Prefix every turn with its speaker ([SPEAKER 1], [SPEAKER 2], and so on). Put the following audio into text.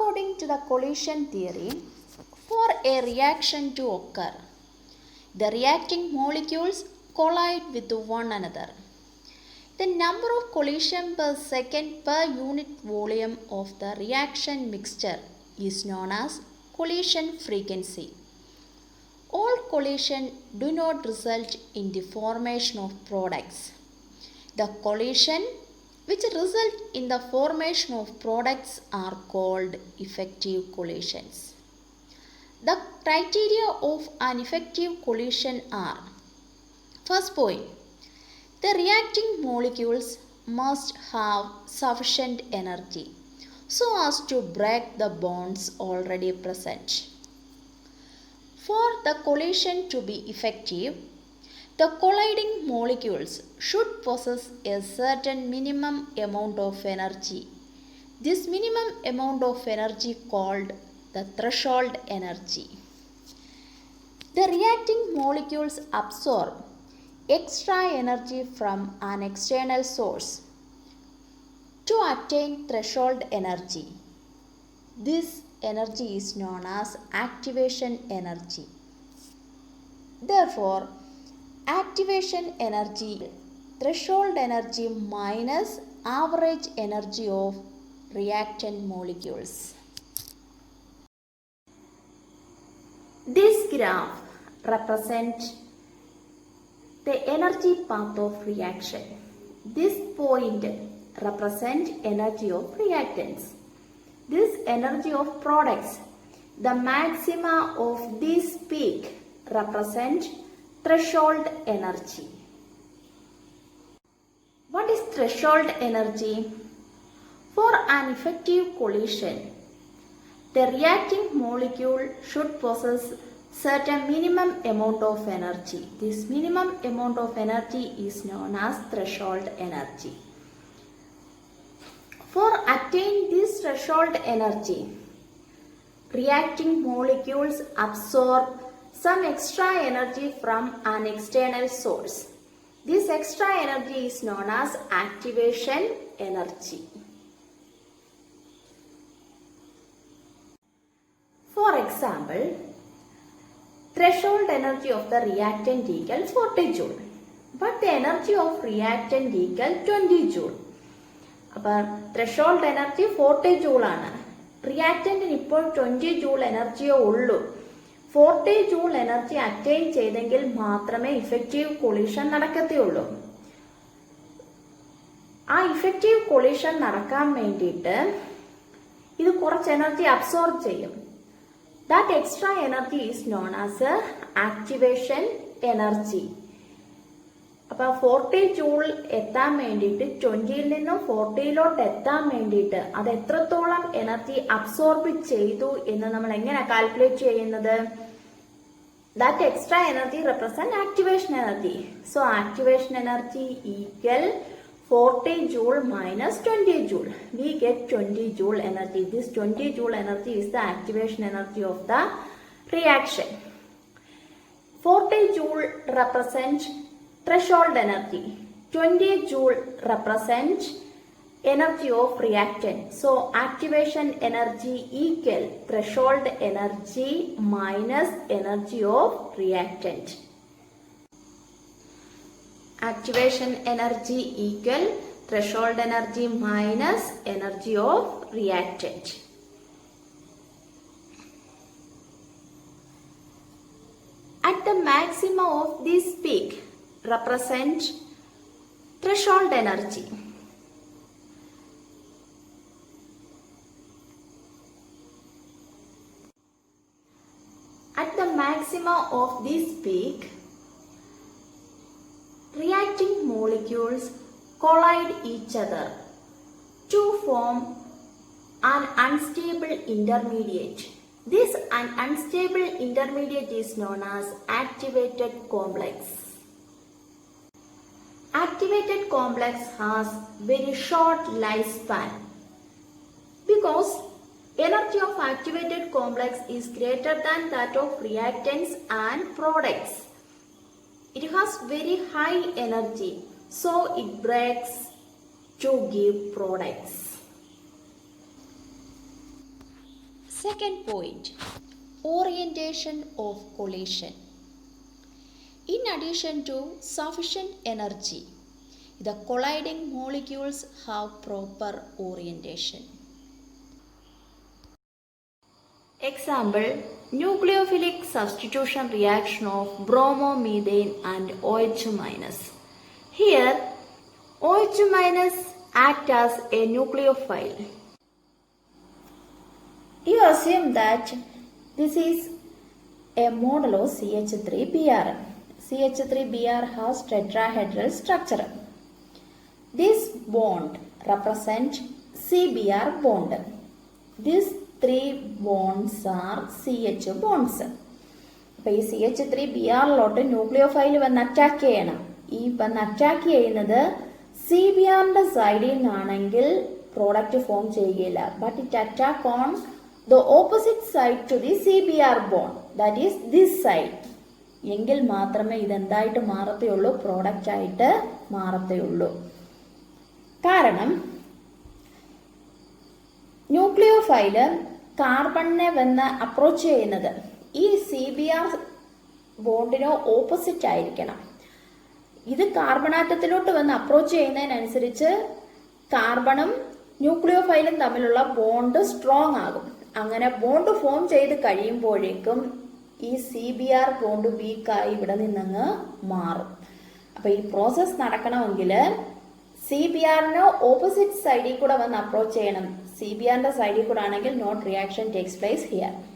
[SPEAKER 1] According to the collision theory, for a reaction to occur, the reacting molecules collide with one another. The number of collisions per second per unit volume of the reaction mixture is known as collision frequency. All collisions do not result in the formation of products. The collisions which result in the formation of products are called effective collisions. The criteria of an effective collision are: first point, the reacting molecules must have sufficient energy so as to break the bonds already present. For the collision to be effective, the colliding molecules should possess a certain minimum amount of energy. This minimum amount of energy called the threshold energy. The reacting molecules absorb extra energy from an external source to attain threshold energy. This energy is known as activation energy. Therefore, activation energy, threshold energy minus average energy of reactant molecules. This graph represents the energy path of reaction. This point represents energy of reactants. This energy of products. The maxima of this peak represent threshold energy. What is threshold energy? For an effective collision, the reacting molecule should possess certain minimum amount of energy. This minimum amount of energy is known as threshold energy. For attain this threshold energy, reacting molecules absorb some extra energy from an external source. This extra energy is known as activation energy. For example, threshold energy of the reactant equals 40 joule, but the energy of reactant equals 20 joule. അപ്പോൾ threshold energy 40 ജൂളാണ്, റിയാക്റ്റൻറ്റിന് ഇപ്പോൾ 20 joule എനർജിയേ ഉള്ളൂ. 40 joule energy attain ചെയ്തെങ്കിൽ മാത്രമേ effective collision നടക്കത്തുള്ളൂ. ആ effective collision നടക്കാൻ വേണ്ടിയിട്ട് ഇത് കുറച്ച് എനർജി അബ്സോർബ് ചെയ്യും. That extra energy is known as activation energy. അപ്പോൾ 40 ജൂൾ എത്താൻ വേണ്ടിയിട്ട് 20യിൽ നിന്നും 40യിലോട്ട് എത്താൻ വേണ്ടിയിട്ട് അത് എത്രത്തോളം എനർജി അബ്സോർബ് ചെയ്തു എന്ന് നമ്മൾ എങ്ങനെ കാൽക്കുലേറ്റ് ചെയ്യുന്നത്? That extra energy represent activation energy. So activation energy equal 40 joule minus 20 joule. We get 20 joule energy. This 20 joule energy is the activation energy of the reaction. 40 joule represents threshold energy. 20 joule represents energy of reactant. So activation energy equal threshold energy minus energy of reactant. Activation energy equal threshold energy minus energy of reactant. At the maxima of this peak represent threshold energy. At the maxima of this peak, reacting molecules collide each other to form an unstable intermediate. This unstable intermediate is known as activated complex. Activated complex has very short lifespan because energy of activated complex is greater than that of reactants and products. It has very high energy, so it breaks to give products. Second point, orientation of collision. In addition to sufficient energy, the colliding molecules have proper orientation. Example, nucleophilic substitution reaction of bromomethane and OH-. Here, OH- act as a nucleophile. You assume that this is a model of CH3Br. CH3Br has tetrahedral structure. This bond represents CBr bond. These three bonds are CH bonds. അപ്പോൾ ഈ CH3Br nucleophile വന്ന് attack ചെയ്യണം. ഈ വന്ന് attack ചെയ്യുന്നത് CBrന്റെ സൈഡിൽ നിന്നാണെങ്കിൽ പ്രോഡക്റ്റ് ഫോം ചെയ്യുകയില്ല. But it attack on the opposite side to the CBr bond, that is this side. എങ്കിൽ മാത്രമേ ഇതെന്തായിട്ട് മാറത്തുള്ളൂ, പ്രോഡക്റ്റ് ആയിട്ട് മാറത്തുള്ളൂ. കാരണം ന്യൂക്ലിയോഫൈല് കാർബണിനെ വന്ന് അപ്രോച്ച് ചെയ്യുന്നത് ഈ CBr ബോണ്ടിനോ ഓപ്പോസിറ്റ് ആയിരിക്കണം. ഇത് കാർബണാറ്റത്തിലോട്ട് വന്ന് അപ്രോച്ച് ചെയ്യുന്നതിനനുസരിച്ച് കാർബണും ന്യൂക്ലിയോഫൈലും തമ്മിലുള്ള ബോണ്ട് സ്ട്രോങ് ആകും. അങ്ങനെ ബോണ്ട് ഫോം ചെയ്ത് കഴിയുമ്പോഴേക്കും ഈ CBr ബോണ്ട് വീക്കായി ഇവിടെ നിന്നങ്ങ് മാറും. അപ്പൊ ഈ പ്രോസസ് നടക്കണമെങ്കിൽ CBrനോ ഓപ്പോസിറ്റ് സൈഡിൽ കൂടെ വന്ന് അപ്രോച്ച് ചെയ്യണം. CBrന്റെ സൈഡിൽ കൂടെ ആണെങ്കിൽ not reaction takes place here.